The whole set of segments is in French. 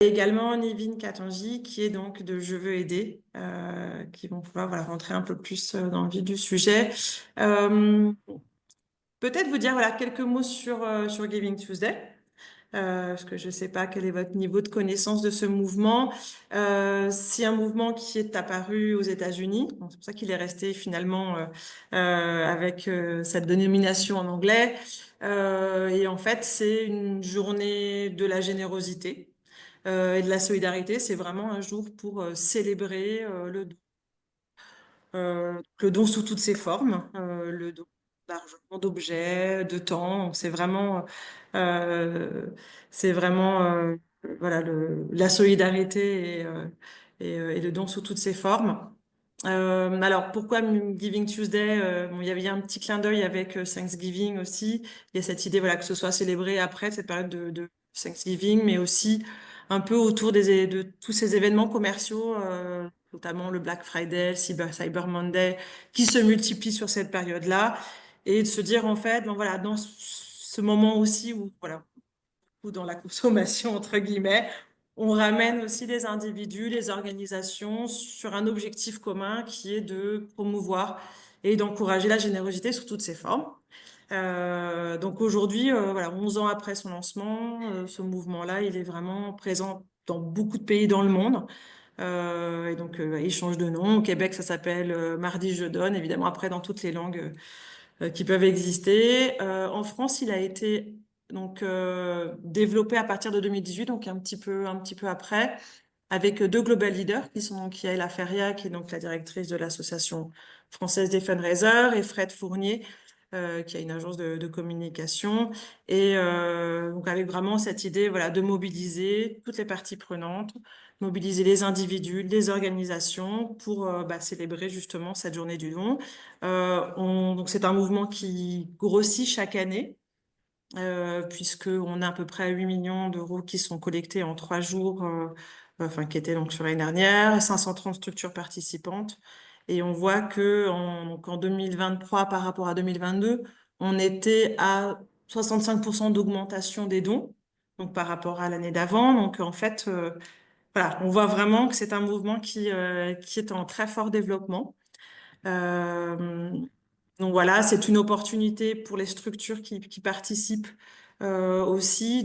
également Nivine Katanji, qui est donc de Je veux aider, qui vont pouvoir voilà, rentrer un peu plus dans le vif du sujet. Euh, Peut-être vous dire voilà, quelques mots sur Giving Tuesday, parce que je ne sais pas quel est votre niveau de connaissance de ce mouvement. C'est un mouvement qui est apparu aux États-Unis. Bon, c'est pour ça qu'il est resté finalement avec cette dénomination en anglais. Et en fait, c'est une journée de la générosité et de la solidarité. C'est vraiment un jour pour célébrer le don sous toutes ses formes, le don d'argent, d'objets, de temps. Donc, euh, c'est vraiment voilà, la solidarité et le don sous toutes ses formes. Alors, pourquoi Giving Tuesday? Bon, il y avait un petit clin d'œil avec Thanksgiving aussi. Il y a cette idée voilà, que ce soit célébré après cette période de Thanksgiving, mais aussi un peu autour de tous ces événements commerciaux, notamment le Black Friday, Cyber Monday, qui se multiplient sur cette période-là, et de se dire en fait, bon, voilà, dans ce moment aussi où voilà, ou dans la consommation, entre guillemets, on ramène aussi les individus, les organisations sur un objectif commun qui est de promouvoir et d'encourager la générosité sous toutes ses formes. Donc aujourd'hui, voilà, 11 ans après son lancement, ce mouvement-là, il est vraiment présent dans beaucoup de pays dans le monde. Et donc, il change de nom. Au Québec, ça s'appelle Mardi Je Donne, évidemment, après dans toutes les langues qui peuvent exister. En France, il a été donc développé à partir de 2018, donc un petit peu après, avec deux global leaders qui sont donc Yael Feria, qui est donc la directrice de l'association française des fundraisers, et Fred Fournier, qui a une agence de communication, et donc avec vraiment cette idée, voilà, de mobiliser toutes les parties prenantes, mobiliser les individus, les organisations pour célébrer justement cette journée du don. Donc c'est un mouvement qui grossit chaque année, puisqu'on a à peu près 8 millions d'euros qui sont collectés en 3 jours, enfin qui étaient donc sur l'année dernière, 530 structures participantes. Et on voit donc en 2023 par rapport à 2022, on était à 65% d'augmentation des dons, donc par rapport à l'année d'avant. Donc en fait, voilà, on voit vraiment que c'est un mouvement qui est en très fort développement. Euh, donc voilà, c'est une opportunité pour les structures qui participent aussi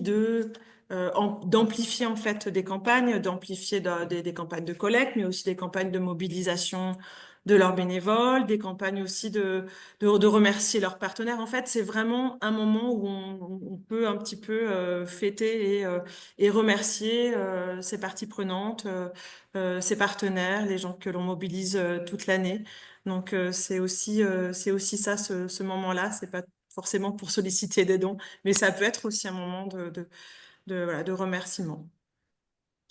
d'amplifier en fait des campagnes, d'amplifier des campagnes de collecte, mais aussi des campagnes de mobilisation de leurs bénévoles, des campagnes aussi de remercier leurs partenaires. En fait, c'est vraiment un moment où on peut un petit peu fêter et remercier ses parties prenantes, ses partenaires, les gens que l'on mobilise toute l'année. Donc, c'est aussi ça, ce moment-là. C'est pas forcément pour solliciter des dons, mais ça peut être aussi un moment voilà, de remerciement.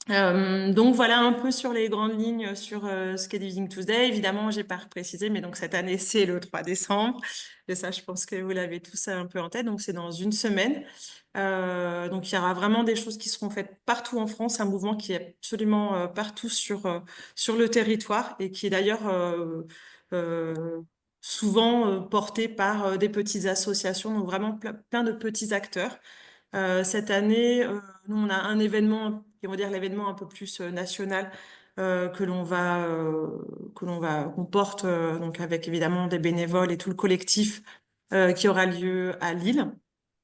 Donc voilà un peu sur les grandes lignes sur ce qu'est Giving Tuesday. Évidemment, j'ai pas précisé, mais donc cette année c'est le 3 décembre. Et ça, je pense que vous l'avez tous un peu en tête. Donc c'est dans une semaine. Donc il y aura vraiment des choses qui seront faites partout en France, un mouvement qui est absolument partout sur le territoire et qui est d'ailleurs euh, souvent porté par des petites associations, donc vraiment plein de petits acteurs. Cette année, nous, on a un événement, qui va dire l'événement un peu plus national, qu'on porte, donc avec évidemment des bénévoles et tout le collectif, qui aura lieu à Lille.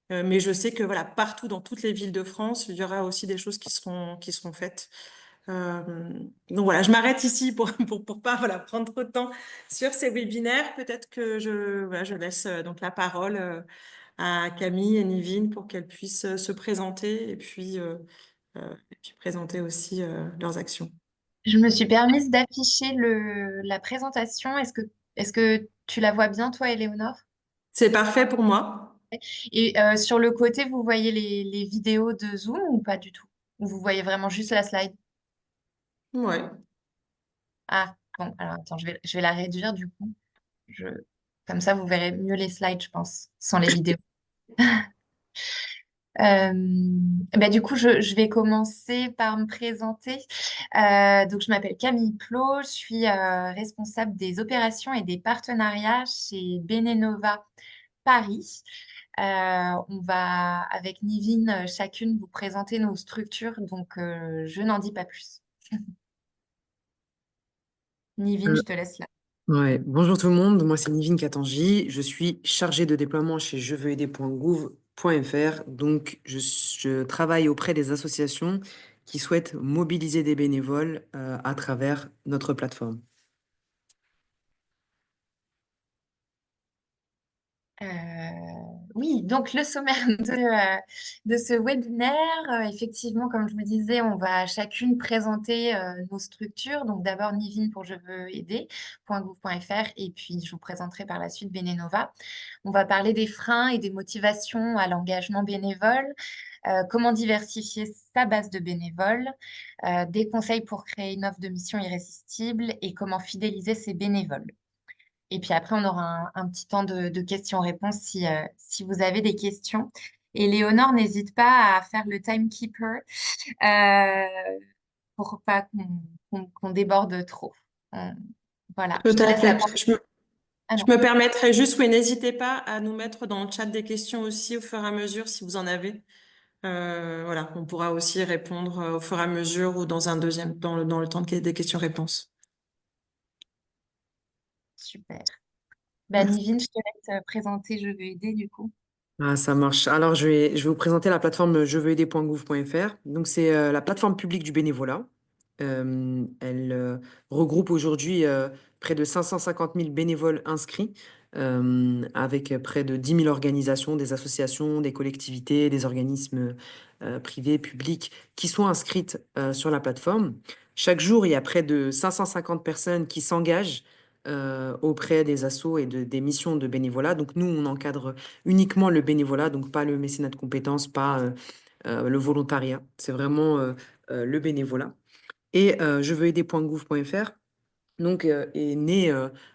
Mais je sais que voilà, partout dans toutes les villes de France, il y aura aussi des choses qui seront faites. Euh, donc voilà, je m'arrête ici pour pas voilà, prendre trop de temps sur ces webinaires. Peut-être que voilà, je laisse donc la parole à Camille et Nivine pour qu'elles puissent se présenter et puis présenter aussi leurs actions. Je me suis permise d'afficher la présentation. Est-ce que tu la vois bien, toi, Éléonore? C'est parfait pour moi. Et sur le côté, vous voyez les vidéos de Zoom ou pas du tout? Ou vous voyez vraiment juste la slide? Ouais. Ah, bon, alors attends, je vais la réduire du coup. Je, Comme ça, vous verrez mieux les slides, je pense, sans les vidéos. Euh, du coup, je vais commencer par me présenter. Donc, je m'appelle Camille Plot, je suis responsable des opérations et des partenariats chez Benenova Paris. On va, avec Nivine, chacune vous présenter nos structures, donc je n'en dis pas plus. Nivine, je te laisse là. Ouais. Bonjour tout le monde, moi c'est Nivine Katanji, je suis chargée de déploiement chez jeveuxaider.gouv.fr. Donc je travaille auprès des associations qui souhaitent mobiliser des bénévoles à travers notre plateforme. Euh, oui, donc le sommaire de ce webinaire, effectivement, comme je vous disais, on va chacune présenter nos structures. Donc d'abord Nivine pour je veux aider.gouv.fr et puis je vous présenterai par la suite Benenova. On va parler des freins et des motivations à l'engagement bénévole, comment diversifier sa base de bénévoles, des conseils pour créer une offre de mission irrésistible et comment fidéliser ses bénévoles. Et puis après, on aura un petit temps de questions-réponses si vous avez des questions. Et Léonore, n'hésite pas à faire le timekeeper pour pas qu'on déborde trop. Euh, voilà, Tout je te à laisse la fait. parole. Ah Je non, me permettrai juste, oui, n'hésitez pas à nous mettre dans le chat des questions aussi au fur et à mesure si vous en avez. Voilà, on pourra aussi répondre au fur et à mesure ou dans un deuxième, dans le temps des questions-réponses. super. Ben, Merci. Nivine, je te laisse présenter Je veux aider du coup. Ah, ça marche. Alors, je vais vous présenter la plateforme jeveuxaider.gouv.fr. Donc, c'est la plateforme publique du bénévolat. Elle regroupe aujourd'hui près de 550 000 bénévoles inscrits, avec près de 10 000 organisations, des associations, des collectivités, des organismes privés, publics, qui sont inscrites sur la plateforme. Chaque jour, il y a près de 550 personnes qui s'engagent auprès des assos et des missions de bénévolat. Donc, nous, on encadre uniquement le bénévolat, donc pas le mécénat de compétences, pas le volontariat. C'est vraiment le bénévolat. Et je veux aider.gouv.fr donc, est né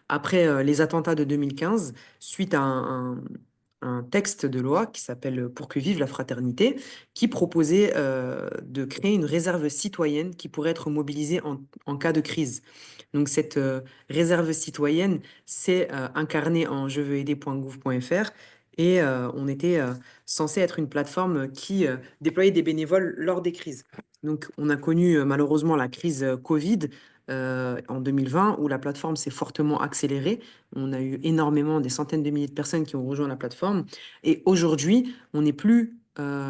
après les attentats de 2015, suite à un texte de loi qui s'appelle Pour que vive la fraternité, qui proposait de créer une réserve citoyenne qui pourrait être mobilisée en cas de crise. Donc, cette réserve citoyenne, c'est incarné en jeveuxaider.gouv.fr et on était censé être une plateforme qui déployait des bénévoles lors des crises. Donc, on a connu malheureusement la crise Covid en 2020 où la plateforme s'est fortement accélérée. On a eu énormément, des centaines de milliers de personnes qui ont rejoint la plateforme. Et aujourd'hui, on n'est plus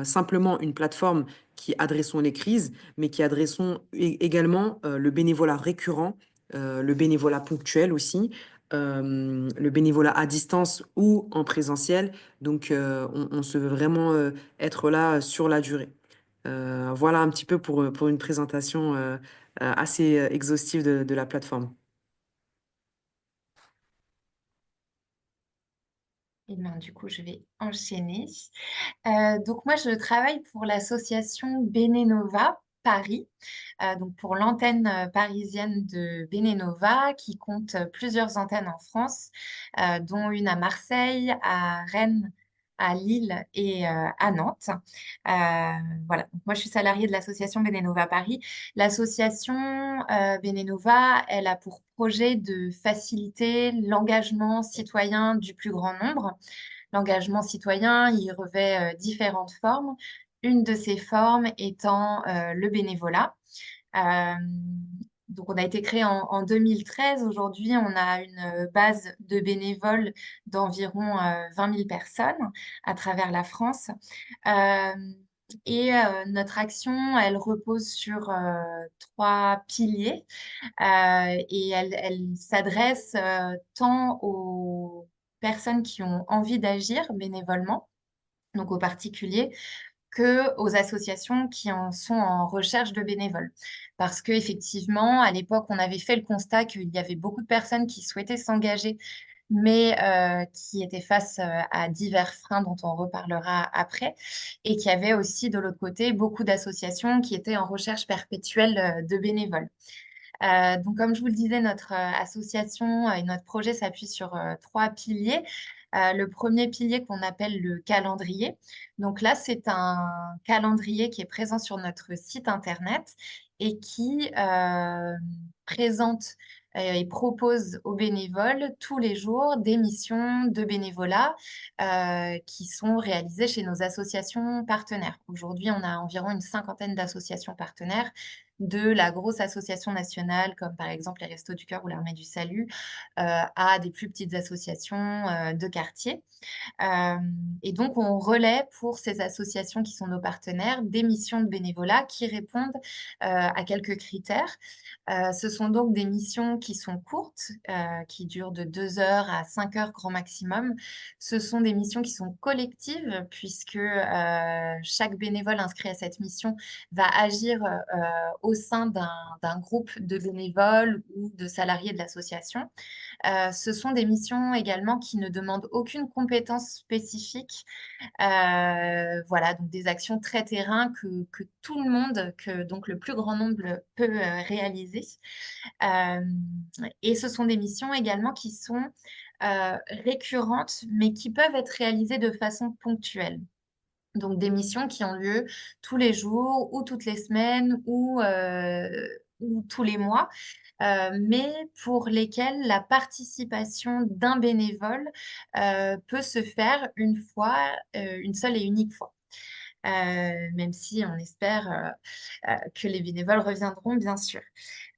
simplement une plateforme qui adressons les crises, mais qui adressons également le bénévolat récurrent, le bénévolat ponctuel aussi, le bénévolat à distance ou en présentiel. Donc, on se veut vraiment être là sur la durée. Voilà un petit peu pour une présentation assez exhaustive de la plateforme. Et ben, du coup, je vais enchaîner. Donc moi, je travaille pour l'association Benenova Paris, donc pour l'antenne parisienne de Benenova, qui compte plusieurs antennes en France, dont une à Marseille, à Rennes, à Lille et à Nantes. Voilà, donc moi je suis salariée de l'association Benenova Paris. L'association Benenova, elle a pour projet de faciliter l'engagement citoyen du plus grand nombre. L'engagement citoyen, il revêt différentes formes. Une de ces formes étant le bénévolat. Euh, donc, on a été créé en 2013. Aujourd'hui, on a une base de bénévoles d'environ 20 000 personnes à travers la France. Euh, notre action, elle repose sur trois piliers et elle s'adresse tant aux personnes qui ont envie d'agir bénévolement, donc aux particuliers, que aux associations qui en sont en recherche de bénévoles. Parce qu'effectivement, à l'époque, on avait fait le constat qu'il y avait beaucoup de personnes qui souhaitaient s'engager, mais qui étaient face à divers freins dont on reparlera après, et qu'il y avait aussi de l'autre côté beaucoup d'associations qui étaient en recherche perpétuelle de bénévoles. Donc, comme je vous le disais, notre association et notre projet s'appuie sur trois piliers. Le premier pilier qu'on appelle le calendrier. Donc là, c'est un calendrier qui est présent sur notre site internet et qui présente et propose aux bénévoles tous les jours des missions de bénévolat qui sont réalisées chez nos associations partenaires. Aujourd'hui, on a environ une cinquantaine d'associations partenaires, de la grosse association nationale, comme par exemple les Restos du Cœur ou l'Armée du Salut, à des plus petites associations de quartier. Euh, et donc, on relaie pour ces associations qui sont nos partenaires des missions de bénévolat qui répondent à quelques critères. Ce sont donc des missions qui sont courtes, qui durent de 2 heures à 5 heures grand maximum. Ce sont des missions qui sont collectives, puisque chaque bénévole inscrit à cette mission va agir au sein d'un groupe de bénévoles ou de salariés de l'association. Ce sont des missions également qui ne demandent aucune compétence spécifique. Voilà, donc des actions très terrain que tout le monde, que donc le plus grand nombre peut réaliser. Euh, et ce sont des missions également qui sont récurrentes, mais qui peuvent être réalisées de façon ponctuelle. Donc des missions qui ont lieu tous les jours ou toutes les semaines ou tous les mois, mais pour lesquelles la participation d'un bénévole peut se faire une fois, une seule et unique fois. Même si on espère que les bénévoles reviendront, bien sûr.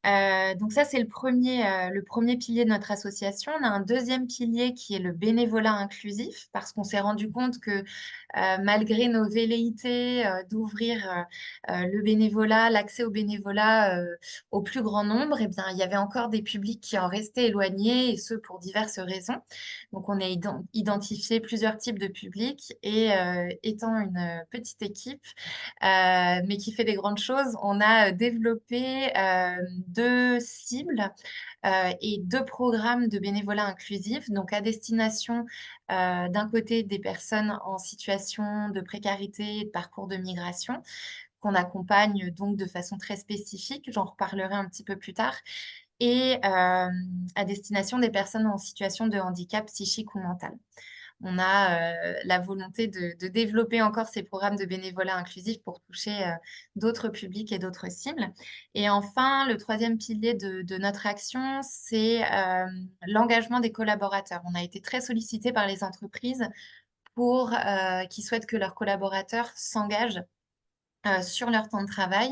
Donc ça, c'est le premier pilier de notre association. On a un deuxième pilier qui est le bénévolat inclusif, parce qu'on s'est rendu compte que malgré nos velléités d'ouvrir le bénévolat, l'accès au bénévolat au plus grand nombre, eh bien, il y avait encore des publics qui en restaient éloignés, et ce pour diverses raisons. Donc on a identifié plusieurs types de publics et étant une petite équipe, mais qui fait des grandes choses, on a développé 2 cibles et 2 programmes de bénévolat inclusif, donc à destination d'un côté des personnes en situation de précarité et de parcours de migration, qu'on accompagne donc de façon très spécifique, j'en reparlerai un petit peu plus tard, et à destination des personnes en situation de handicap psychique ou mental. On a la volonté de développer encore ces programmes de bénévolat inclusif pour toucher d'autres publics et d'autres cibles. Et enfin, le troisième pilier de notre action, c'est l'engagement des collaborateurs. On a été très sollicité par les entreprises pour qui souhaitent que leurs collaborateurs s'engagent sur leur temps de travail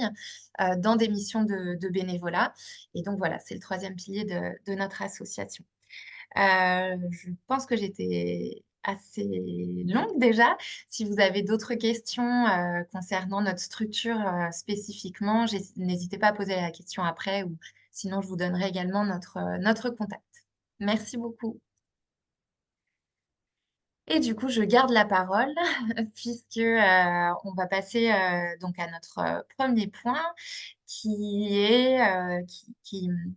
dans des missions de bénévolat. Et donc voilà, c'est le troisième pilier de notre association. Je pense que j'étais assez longue déjà. Si vous avez d'autres questions concernant notre structure spécifiquement, n'hésitez pas à poser la question après ou sinon je vous donnerai également notre contact. Merci beaucoup. Et du coup, je garde la parole puisque on va passer donc à notre premier point qui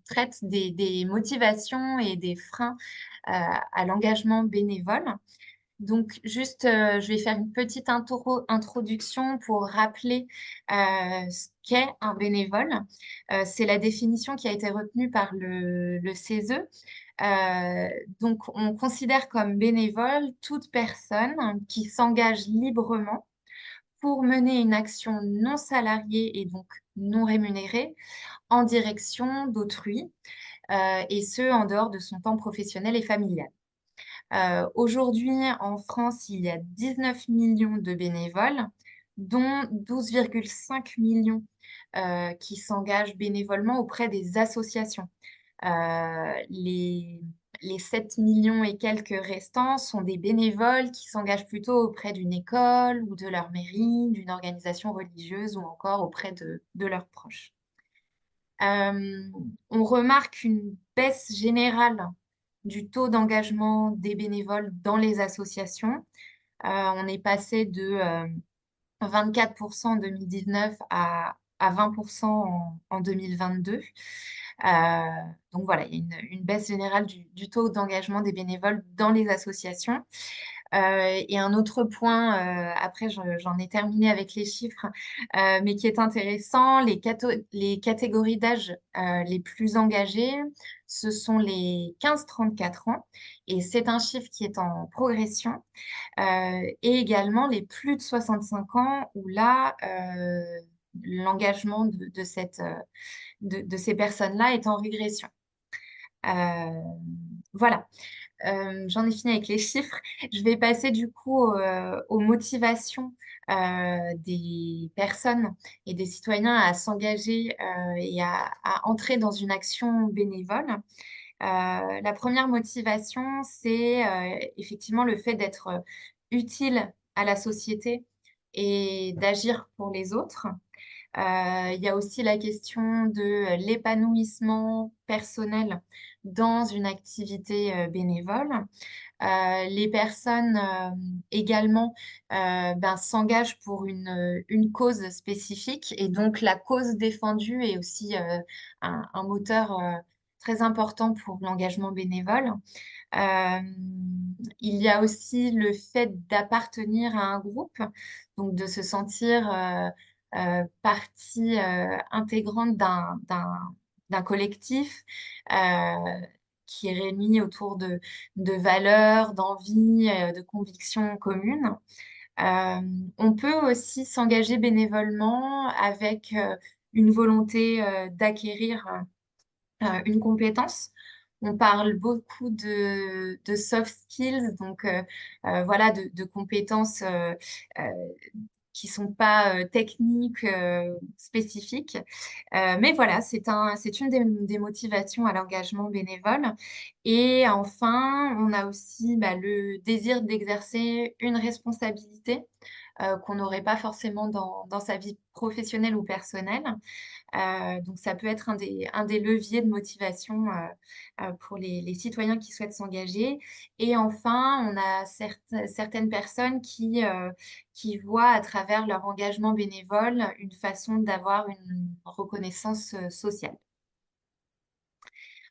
traite des motivations et des freins à l'engagement bénévole. Donc, juste, je vais faire une petite introduction pour rappeler ce qu'est un bénévole. C'est la définition qui a été retenue par le CESE. Donc, on considère comme bénévole toute personne qui s'engage librement pour mener une action non salariée et donc non rémunérée en direction d'autrui, et ce, en dehors de son temps professionnel et familial. Aujourd'hui, en France, il y a 19 millions de bénévoles, dont 12,5 millions qui s'engagent bénévolement auprès des associations. Euh, les, les 7 millions et quelques restants sont des bénévoles qui s'engagent plutôt auprès d'une école ou de leur mairie, d'une organisation religieuse ou encore auprès de leurs proches. Euh, on remarque une baisse générale du taux d'engagement des bénévoles dans les associations. On est passé de 24% en 2019 à 20% en 2022. Donc voilà, il y a une baisse générale du taux d'engagement des bénévoles dans les associations. Et un autre point, après j'en ai terminé avec les chiffres, mais qui est intéressant, les catégories d'âge les plus engagées, ce sont les 15-34 ans, et c'est un chiffre qui est en progression, et également les plus de 65 ans, où là, l'engagement de ces personnes-là est en régression. Euh, voilà. J'en ai fini avec les chiffres. Je vais passer du coup aux motivations des personnes et des citoyens à s'engager et à entrer dans une action bénévole. La première motivation, c'est effectivement le fait d'être utile à la société et d'agir pour les autres. Il y a aussi la question de l'épanouissement personnel dans une activité bénévole. Les personnes également s'engagent pour une cause spécifique et donc la cause défendue est aussi un moteur très important pour l'engagement bénévole. Euh, il y a aussi le fait d'appartenir à un groupe, donc de se sentir partie intégrante d'un collectif euh, qui est réuni autour de valeurs, d'envies, de convictions communes. Euh, on peut aussi s'engager bénévolement avec une volonté d'acquérir une compétence. On parle beaucoup de soft skills, donc voilà, de compétences euh, qui sont pas techniques, spécifiques. Mais voilà, c'est une des motivations à l'engagement bénévole. Et enfin, on a aussi le désir d'exercer une responsabilité qu'on n'aurait pas forcément dans sa vie professionnelle ou personnelle. Donc, ça peut être un des leviers de motivation pour les citoyens qui souhaitent s'engager. Et enfin, on a certaines personnes qui voient à travers leur engagement bénévole une façon d'avoir une reconnaissance sociale.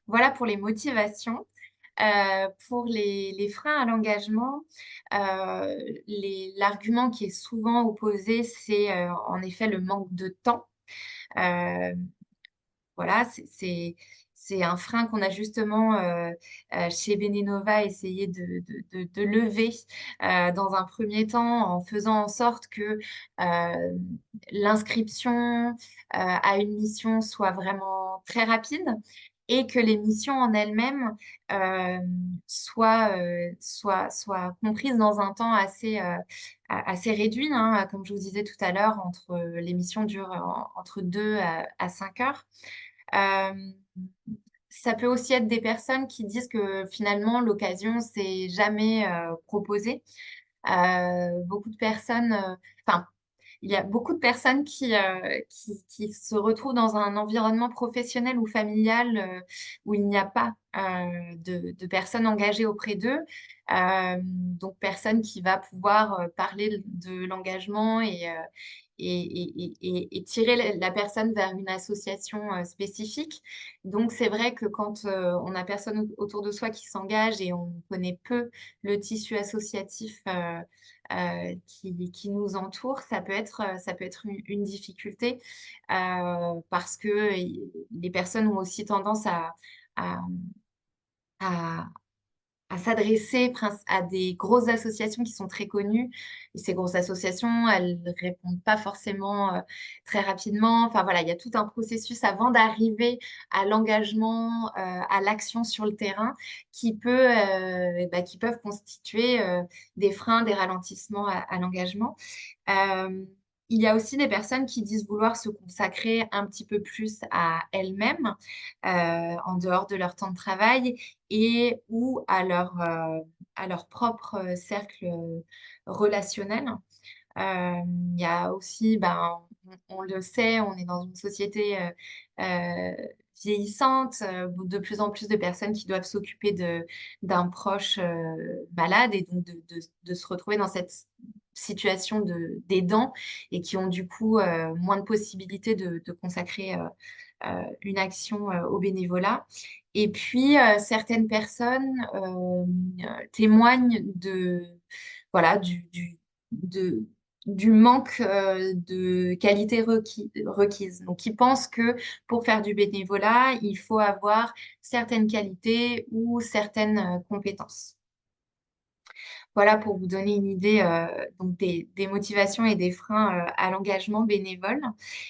Voilà pour les motivations. Pour les freins à l'engagement, l'argument qui est souvent opposé, c'est en effet le manque de temps. Euh, voilà, c'est un frein qu'on a justement chez Benenova essayé de lever dans un premier temps en faisant en sorte que l'inscription à une mission soit vraiment très rapide et que les missions en elles-mêmes euh, soient comprises dans un temps assez réduit, hein. Comme je vous disais tout à l'heure, les missions durent entre 2 à 5 heures. Euh, Ça peut aussi être des personnes qui disent que finalement l'occasion s'est jamais proposée. Beaucoup de personnes, enfin, il y a beaucoup de personnes qui se retrouvent dans un environnement professionnel ou familial où il n'y a pas de personnes engagées auprès d'eux. Donc, personne qui va pouvoir parler de l'engagement et tirer la personne vers une association spécifique. Donc, c'est vrai que quand on a personne autour de soi qui s'engage et on connaît peu le tissu associatif qui nous entoure, ça peut être une difficulté parce que les personnes ont aussi tendance à, à, à s'adresser à des grosses associations qui sont très connues. Et ces grosses associations, elles ne répondent pas forcément très rapidement. Enfin voilà, il y a tout un processus avant d'arriver à l'engagement, à l'action sur le terrain qui peuvent constituer des freins, des ralentissements à l'engagement. Euh, il y a aussi des personnes qui disent vouloir se consacrer un petit peu plus à elles-mêmes en dehors de leur temps de travail et ou à leur propre cercle relationnel. Il y a aussi, on le sait, on est dans une société euh, vieillissante, de plus en plus de personnes qui doivent s'occuper d'un proche malade et donc de se retrouver dans cette situation d'aidant et qui ont du coup moins de possibilités de consacrer une action au bénévolat. Et puis, certaines personnes témoignent voilà, de, du manque de qualité requise. Donc, ils pensent que pour faire du bénévolat, il faut avoir certaines qualités ou certaines compétences. Voilà pour vous donner une idée donc des motivations et des freins à l'engagement bénévole.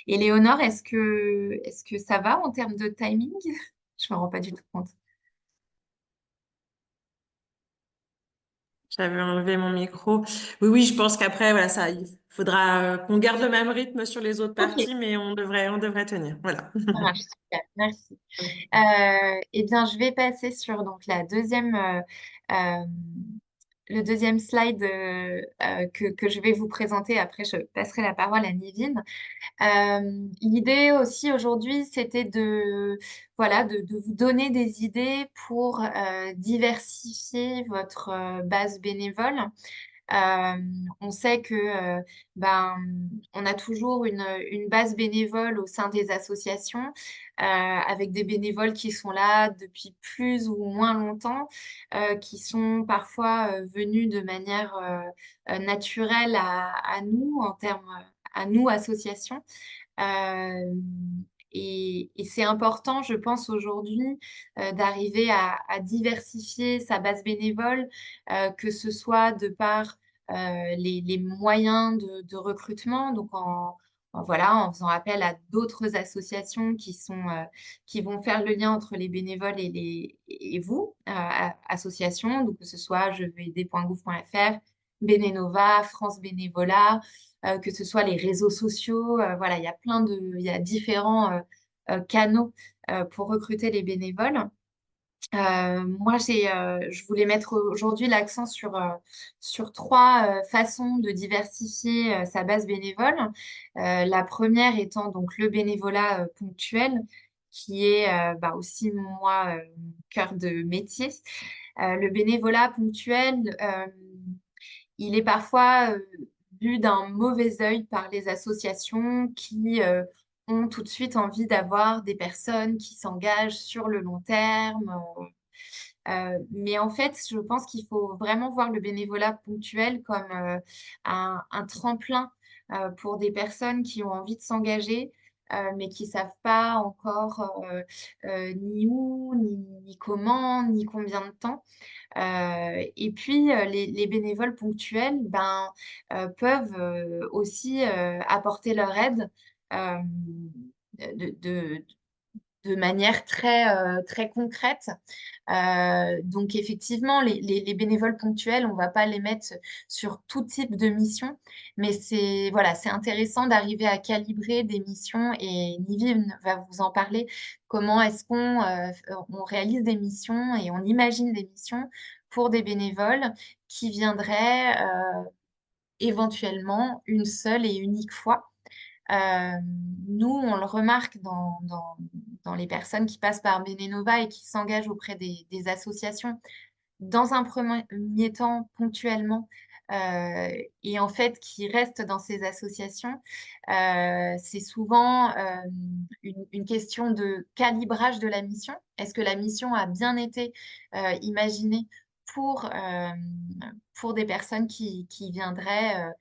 Et Léonore, est-ce que ça va en termes de timing? Je me rends pas du tout compte. J'avais enlevé mon micro. Oui, oui, je pense qu'après, voilà, ça, il faudra qu'on garde le même rythme sur les autres Ok, parties, mais on devrait tenir. Voilà. ça marche, super, merci. Eh bien, je vais passer sur donc euh, le deuxième slide que je vais vous présenter. Après, je passerai la parole à Nivine. L'idée aussi aujourd'hui, c'était voilà, de vous donner des idées pour diversifier votre base bénévole. Euh, on sait que ben, on a toujours une base bénévole au sein des associations, avec des bénévoles qui sont là depuis plus ou moins longtemps, qui sont parfois venus de manière naturelle à nous, en termes à nous, associations. Euh, et c'est important, je pense, aujourd'hui, d'arriver à diversifier sa base bénévole, que ce soit de par les moyens de recrutement, donc voilà, en faisant appel à d'autres associations qui vont faire le lien entre les bénévoles et vous, associations, donc que ce soit je veux aider.gouv.fr, Bénénova, France Bénévolat, que ce soit les réseaux sociaux. Voilà, il y a différents canaux pour recruter les bénévoles. Moi, je voulais mettre aujourd'hui l'accent sur trois façons de diversifier sa base bénévole. La première étant donc le bénévolat ponctuel, qui est bah, aussi moi mon cœur de métier. Le bénévolat ponctuel, il est parfois vu d'un mauvais œil par les associations qui ont tout de suite envie d'avoir des personnes qui s'engagent sur le long terme. Mais en fait, je pense qu'il faut vraiment voir le bénévolat ponctuel comme un tremplin pour des personnes qui ont envie de s'engager, mais qui ne savent pas encore ni où, ni comment, ni combien de temps. Et puis, les bénévoles ponctuels peuvent aussi apporter leur aide euh, de, de- de manière très concrète. Donc, effectivement, les bénévoles ponctuels, on ne va pas les mettre sur tout type de mission, mais voilà, c'est intéressant d'arriver à calibrer des missions et Nivine va vous en parler. Comment est-ce on réalise des missions et on imagine des missions pour des bénévoles qui viendraient éventuellement une seule et unique fois. Euh, Nous, on le remarque dans les personnes qui passent par Benenova et qui s'engagent auprès des associations, dans un premier temps ponctuellement, et en fait qui restent dans ces associations. C'est souvent une question de calibrage de la mission. Est-ce que la mission a bien été imaginée pour des personnes qui viendraient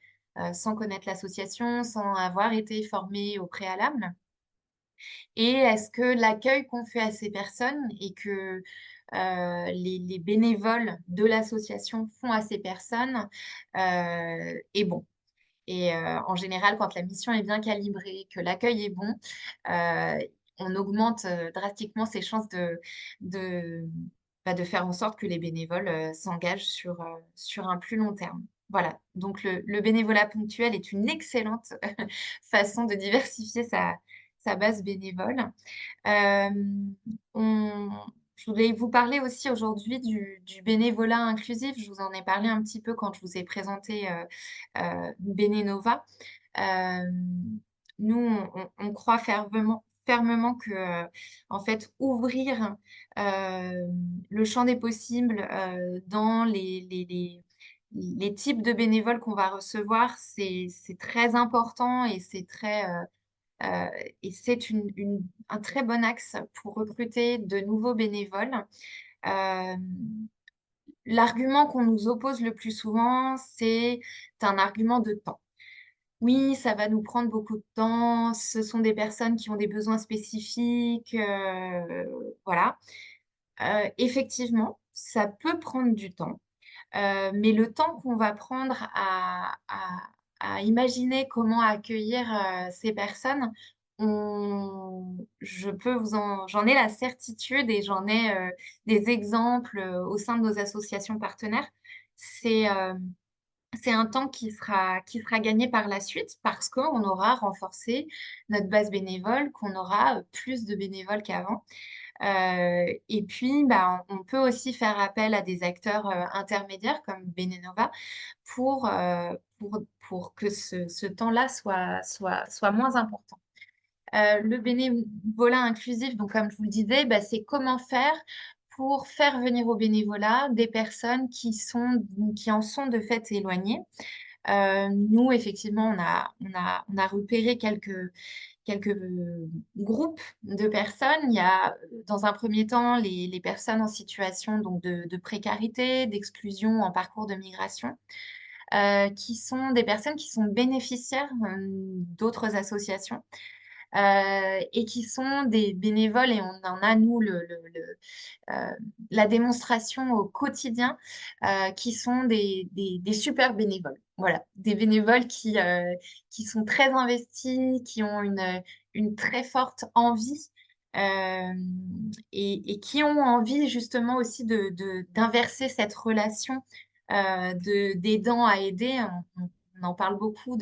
sans connaître l'association, sans avoir été formées au préalable? Et est-ce que l'accueil qu'on fait à ces personnes et que les bénévoles de l'association font à ces personnes est bon? Et en général, quand la mission est bien calibrée, que l'accueil est bon, euh, on augmente drastiquement ses chances de, de faire en sorte que les bénévoles s'engagent sur un plus long terme. Voilà, donc le bénévolat ponctuel est une excellente façon de diversifier sa base bénévole. Euh, on- je voulais vous parler aussi aujourd'hui du bénévolat inclusif. Je vous en ai parlé un petit peu quand je vous ai présenté Bénénova. Euh, Nous, on croit fermement que, en fait, ouvrir le champ des possibles dans les types de bénévoles qu'on va recevoir, c'est très important et euh, c'est un très bon axe pour recruter de nouveaux bénévoles. Euh, L'argument qu'on nous oppose le plus souvent, c'est un argument de temps. Oui, ça va nous prendre beaucoup de temps. Ce sont des personnes qui ont des besoins spécifiques. Voilà. Effectivement, ça peut prendre du temps. Mais le temps qu'on va prendre à imaginer comment accueillir ces personnes, j'en ai la certitude et j'en ai des exemples au sein de nos associations partenaires. C'est c'est un temps qui sera gagné par la suite parce qu'on aura renforcé notre base bénévole, qu'on aura plus de bénévoles qu'avant. Et puis, bah, on peut aussi faire appel à des acteurs intermédiaires comme Benenova pour que ce temps-là soit moins important. Le bénévolat inclusif, donc comme je vous le disais, bah, c'est comment faire pour faire venir au bénévolat des personnes qui en sont de fait éloignées. Nous, effectivement, on a repéré quelques groupes de personnes. Il y a, dans un premier temps, les personnes en situation donc, de précarité, d'exclusion en parcours de migration, qui sont des personnes qui sont bénéficiaires d'autres associations et qui sont des bénévoles, et on en a, nous, euh, la démonstration au quotidien, qui sont des super bénévoles. Voilà, des bénévoles qui sont très investis, qui ont une très forte envie et qui ont envie justement aussi d'inverser cette relation d'aidant à aider. On en parle beaucoup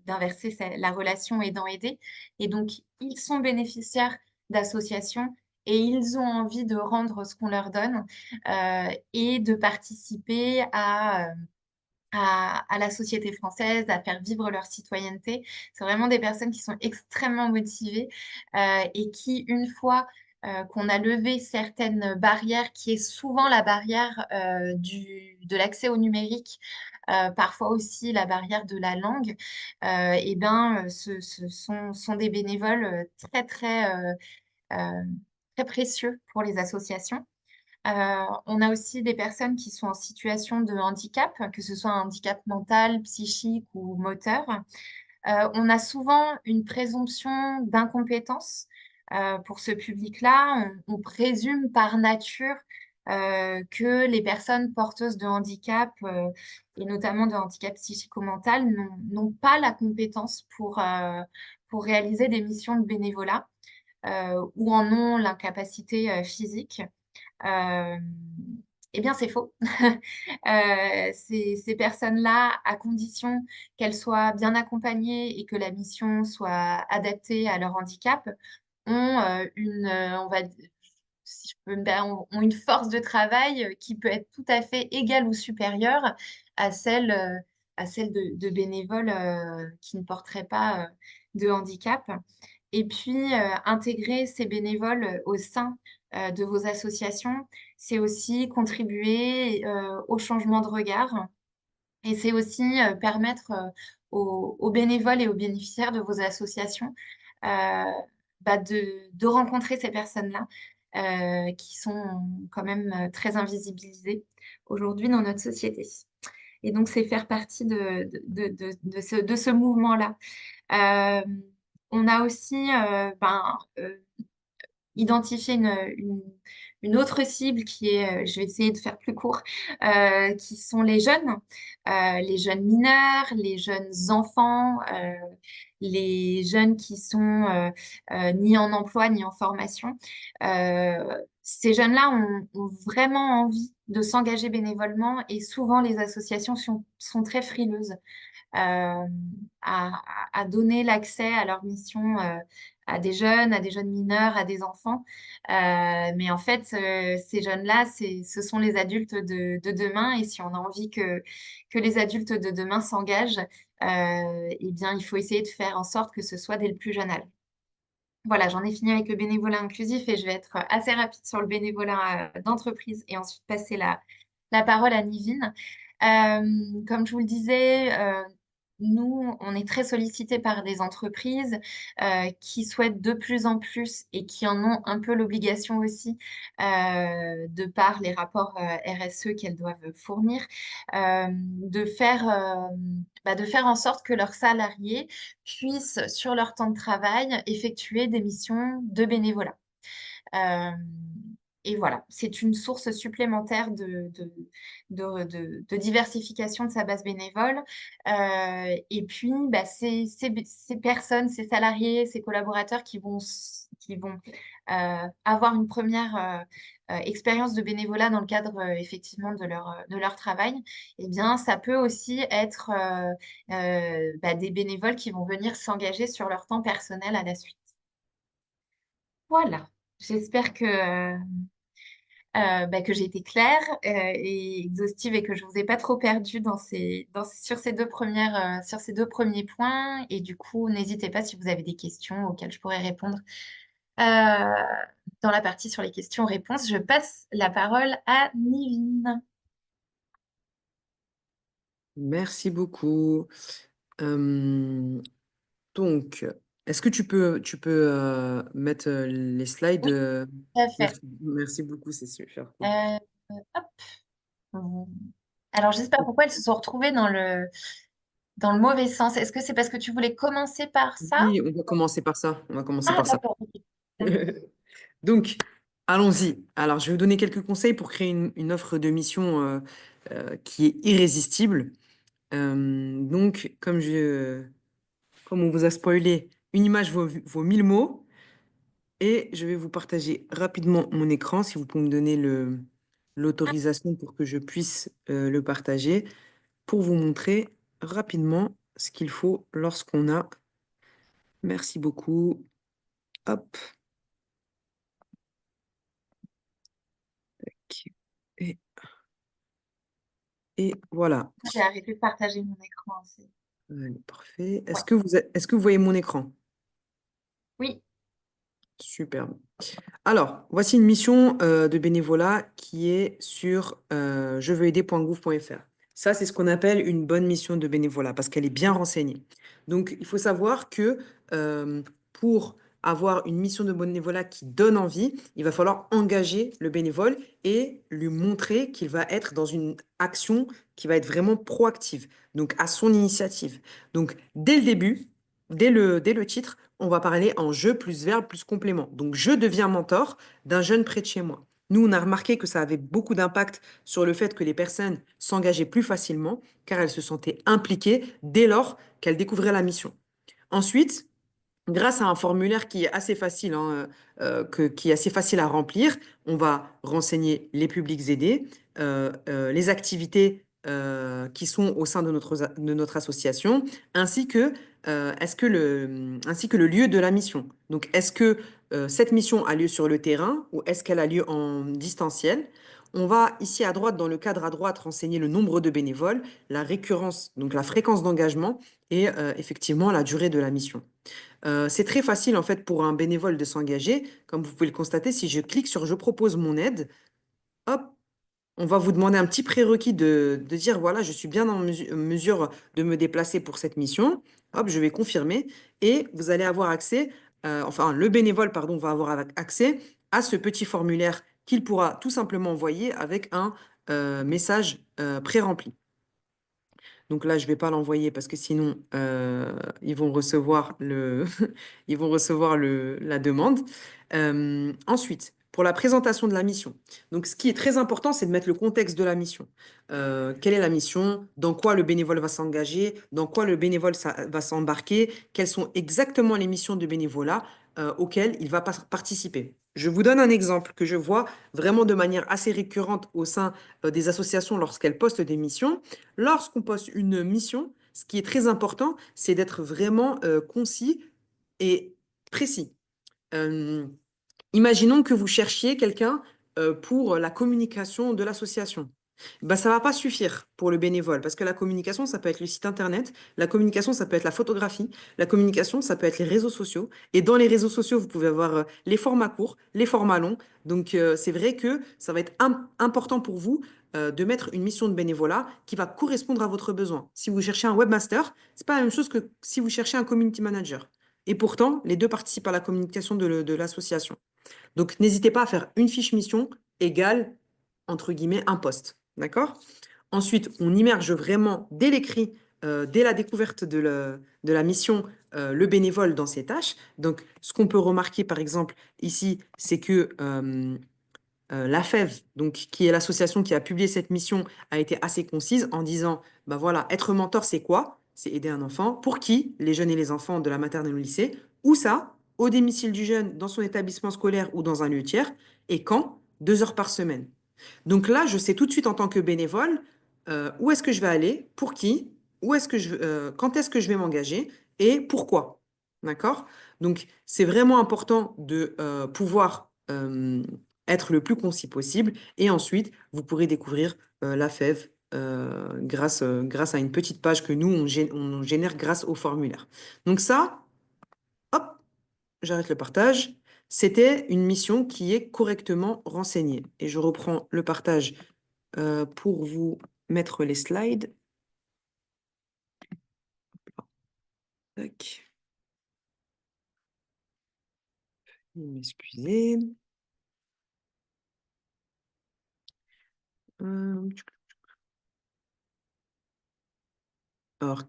d'inverser la relation aidant-aidé. Et donc, ils sont bénéficiaires d'associations et ils ont envie de rendre ce qu'on leur donne et de participer à la société française, à faire vivre leur citoyenneté. C'est vraiment des personnes qui sont extrêmement motivées et qui, une fois qu'on a levé certaines barrières, qui est souvent la barrière de l'accès au numérique, parfois aussi la barrière de la langue, et ben, sont des bénévoles euh, très précieux pour les associations. On a aussi des personnes qui sont en situation de handicap, que ce soit un handicap mental, psychique ou moteur. On a souvent une présomption d'incompétence pour ce public-là. On présume par nature que les personnes porteuses de handicap, et notamment de handicap psychico-mental, n'ont pas la compétence pour réaliser des missions de bénévolat ou en ont l'incapacité physique. Euh, eh bien, c'est faux. Ces personnes-là, à condition qu'elles soient bien accompagnées et que la mission soit adaptée à leur handicap, ont on va, si je peux me permettre, ont une force de travail qui peut être tout à fait égale ou supérieure à celle de bénévoles qui ne porteraient pas de handicap. Et puis, intégrer ces bénévoles au sein de vos associations, c'est aussi contribuer au changement de regard et c'est aussi permettre aux bénévoles et aux bénéficiaires de vos associations euh, de rencontrer ces personnes-là qui sont quand même très invisibilisées aujourd'hui dans notre société. Et donc, c'est faire partie de ce mouvement-là. Euh, on a aussi identifié une autre cible qui est, je vais essayer de faire plus court, qui sont les jeunes mineurs, les jeunes enfants, les jeunes qui sont ni en emploi ni en formation. Ces jeunes-là ont vraiment envie de s'engager bénévolement et souvent les associations sont très frileuses euh, à donner l'accès à leur mission à des jeunes mineurs, à des enfants. Mais en fait, ces jeunes-là, ce sont les adultes de demain. Et si on a envie que les adultes de demain s'engagent, eh bien, il faut essayer de faire en sorte que ce soit dès le plus jeune âge. Voilà, j'en ai fini avec le bénévolat inclusif et je vais être assez rapide sur le bénévolat d'entreprise et ensuite passer la parole à Nivine. Comme je vous le disais, nous, on est très sollicités par des entreprises qui souhaitent de plus en plus et qui en ont un peu l'obligation aussi, de par les rapports RSE qu'elles doivent fournir, de faire en sorte que leurs salariés puissent, sur leur temps de travail, effectuer des missions de bénévolat. Euh, et voilà, c'est une source supplémentaire de diversification de sa base bénévole. Et puis, bah, ces personnes, ces salariés, ces collaborateurs qui vont avoir une première expérience de bénévolat dans le cadre effectivement de leur travail, eh bien, ça peut aussi être bah, des bénévoles qui vont venir s'engager sur leur temps personnel à la suite. Voilà, j'espère bah, que j'ai été claire et exhaustive et que je ne vous ai pas trop perdu sur ces deux premiers points. Et du coup, n'hésitez pas si vous avez des questions auxquelles je pourrais répondre euh, dans la partie sur les questions-réponses. Je passe la parole à Nivine. Merci beaucoup. Euh, donc, est-ce que tu peux mettre les slides? Oui, tout à fait. Merci beaucoup, c'est super cool. Euh, hop. Alors, je sais pas pourquoi elles se sont retrouvées dans le mauvais sens. Est-ce que c'est parce que tu voulais commencer par ça? Oui, on va commencer par ça. On va commencer Ah, par ça. d'accord. Ok. Très bien. Donc, allons-y. Alors, je vais vous donner quelques conseils pour créer une offre de mission qui est irrésistible. Donc, comme on vous a spoilé, une image vaut 1000 mots. Et je vais vous partager rapidement mon écran, si vous pouvez me donner l'autorisation pour que je puisse le partager, pour vous montrer rapidement ce qu'il faut lorsqu'on a. Merci beaucoup. Hop. Tac. Et, et voilà. J'ai arrêté de partager mon écran aussi. Allez, parfait. Ouais. Est-ce que vous voyez mon écran? Oui. Superbe. Alors, voici une mission de bénévolat qui est sur jeveuxaider.gouv.fr. Ça, c'est ce qu'on appelle une bonne mission de bénévolat parce qu'elle est bien renseignée. Donc, il faut savoir que pour avoir une mission de bénévolat qui donne envie, il va falloir engager le bénévole et lui montrer qu'il va être dans une action qui va être vraiment proactive, donc à son initiative. Donc, dès le début, dès le titre, on va parler en je plus verbe plus complément. Donc, je deviens mentor d'un jeune près de chez moi. Nous, on a remarqué que ça avait beaucoup d'impact sur le fait que les personnes s'engageaient plus facilement car elles se sentaient impliquées dès lors qu'elles découvraient la mission. Ensuite, grâce à un formulaire qui est assez facile, hein, qui est assez facile à remplir, on va renseigner les publics aidés, les activités qui sont au sein de notre association, ainsi que, ainsi que le lieu de la mission. Donc, est-ce que cette mission a lieu sur le terrain ou est-ce qu'elle a lieu en distanciel? On va ici à droite, dans le cadre à droite, renseigner le nombre de bénévoles, la récurrence, donc la fréquence d'engagement et effectivement la durée de la mission. C'est très facile en fait pour un bénévole de s'engager. Comme vous pouvez le constater, si je clique sur Je propose mon aide, hop, on va vous demander un petit prérequis de dire voilà, je suis bien en mesure de me déplacer pour cette mission. Hop, je vais confirmer et vous allez avoir accès, enfin le bénévole, pardon, va avoir accès à ce petit formulaire qu'il pourra tout simplement envoyer avec un message pré-rempli. Donc là, je ne vais pas l'envoyer parce que sinon, ils vont recevoir ils vont recevoir la demande. Ensuite, pour la présentation de la mission. Donc, ce qui est très important, c'est de mettre le contexte de la mission. Quelle est la mission? Dans quoi le bénévole va s'engager? Dans quoi le bénévole va s'embarquer? Quelles sont exactement les missions de bénévolat auxquelles il va participer? Je vous donne un exemple que je vois vraiment de manière assez récurrente au sein des associations lorsqu'elles postent des missions. Lorsqu'on poste une mission, ce qui est très important, c'est d'être vraiment concis et précis. Euh, Imaginons que vous cherchiez quelqu'un pour la communication de l'association. Ben, ça ne va pas suffire pour le bénévole parce que la communication, ça peut être le site internet, la communication, ça peut être la photographie, la communication, ça peut être les réseaux sociaux. Et dans les réseaux sociaux, vous pouvez avoir les formats courts, les formats longs. Donc, c'est vrai que ça va être important pour vous de mettre une mission de bénévolat qui va correspondre à votre besoin. Si vous cherchez un webmaster, c'est pas la même chose que si vous cherchez un community manager. Et pourtant, les deux participent à la communication de l'association. Donc, n'hésitez pas à faire une fiche mission égale, entre guillemets, un poste. D'accord? Ensuite, on immerge vraiment dès l'écrit, dès la découverte de la mission, le bénévole dans ses tâches. Donc, ce qu'on peut remarquer, par exemple, ici, c'est que la FEV, donc, qui est l'association qui a publié cette mission, a été assez concise en disant, bah voilà, être mentor, c'est quoi? C'est aider un enfant. Pour qui? Les jeunes et les enfants de la maternelle au lycée. Où ça? Au domicile du jeune, dans son établissement scolaire ou dans un lieu tiers. Et quand? 2 heures par semaine. Donc là, je sais tout de suite en tant que bénévole où est-ce que je vais aller, pour qui, quand est-ce que je vais m'engager et pourquoi. D'accord? Donc, c'est vraiment important de pouvoir être le plus concis possible. Et ensuite, vous pourrez découvrir la FEV grâce à une petite page que nous, on génère grâce au formulaire. Donc ça, hop, j'arrête le partage. C'était une mission qui est correctement renseignée. Et je reprends le partage pour vous mettre les slides. Tac. M'excuser. Euh, Alors,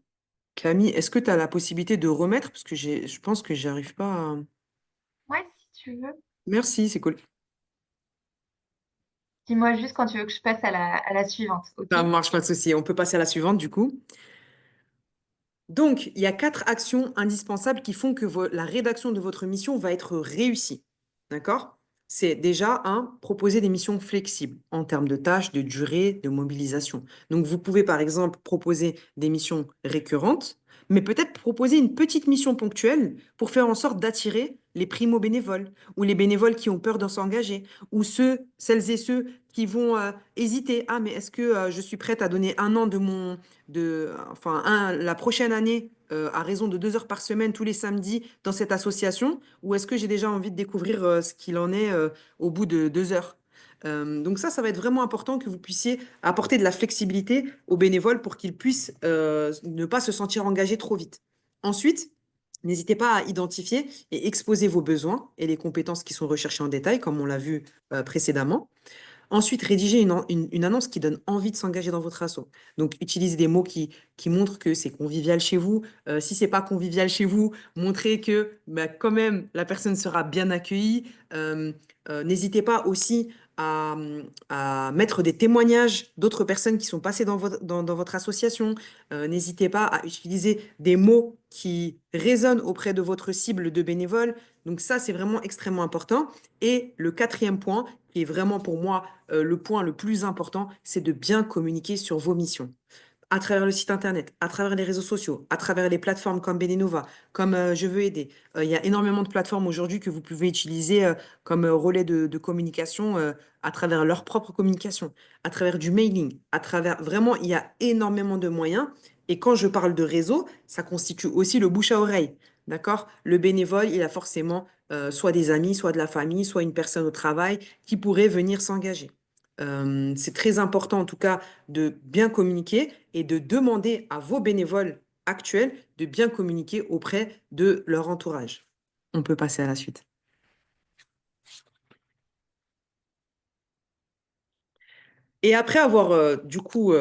Camille, est-ce que tu as la possibilité de remettre? Parce que je pense que j'arrive pas à... Ouais, si tu veux. Merci, c'est cool. Dis-moi juste quand tu veux que je passe à la suivante, ok? Ça marche, pas de souci. On peut passer à la suivante, du coup. Donc, il y a 4 actions indispensables qui font que la rédaction de votre mission va être réussie. D'accord? C'est déjà, proposer des missions flexibles en termes de tâches, de durée, de mobilisation. Donc, vous pouvez par exemple proposer des missions récurrentes, mais peut-être proposer une petite mission ponctuelle pour faire en sorte d'attirer les primo-bénévoles ou les bénévoles qui ont peur de s'engager ou celles et ceux qui vont hésiter. Ah, mais est-ce que je suis prête à donner un an la prochaine année, à raison de 2 heures par semaine, tous les samedis, dans cette association, ou est-ce que j'ai déjà envie de découvrir ce qu'il en est au bout de 2 heures? Donc ça va être vraiment important que vous puissiez apporter de la flexibilité aux bénévoles pour qu'ils puissent ne pas se sentir engagés trop vite. Ensuite, n'hésitez pas à identifier et exposer vos besoins et les compétences qui sont recherchées en détail, comme on l'a vu précédemment. Ensuite, rédigez une annonce qui donne envie de s'engager dans votre asso. Donc, utilisez des mots qui montrent que c'est convivial chez vous. Si c'est pas convivial chez vous, montrez que bah, quand même la personne sera bien accueillie. N'hésitez pas aussi à, à mettre des témoignages d'autres personnes qui sont passées dans votre association. N'hésitez pas à utiliser des mots qui résonnent auprès de votre cible de bénévoles. Donc ça, c'est vraiment extrêmement important. Et le quatrième point, qui est vraiment pour moi le point le plus important, c'est de bien communiquer sur vos missions à travers le site internet, à travers les réseaux sociaux, à travers les plateformes comme Benenova, comme Je veux aider. Il y a énormément de plateformes aujourd'hui que vous pouvez utiliser comme relais de communication à travers leur propre communication, à travers du mailing, à travers... Vraiment, il y a énormément de moyens. Et quand je parle de réseau, ça constitue aussi le bouche à oreille. D'accord? Le bénévole, il a forcément soit des amis, soit de la famille, soit une personne au travail qui pourrait venir s'engager. C'est très important en tout cas de bien communiquer et de demander à vos bénévoles actuels de bien communiquer auprès de leur entourage. On peut passer à la suite. Et après avoir du coup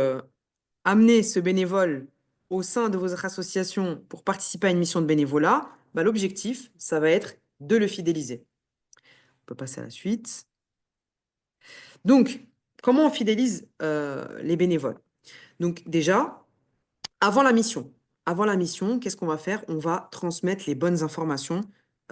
amené ce bénévole au sein de votre association pour participer à une mission de bénévolat, bah, l'objectif, ça va être de le fidéliser. On peut passer à la suite. Donc, comment on fidélise les bénévoles? Donc déjà, Avant la mission, qu'est-ce qu'on va faire? On va transmettre les bonnes informations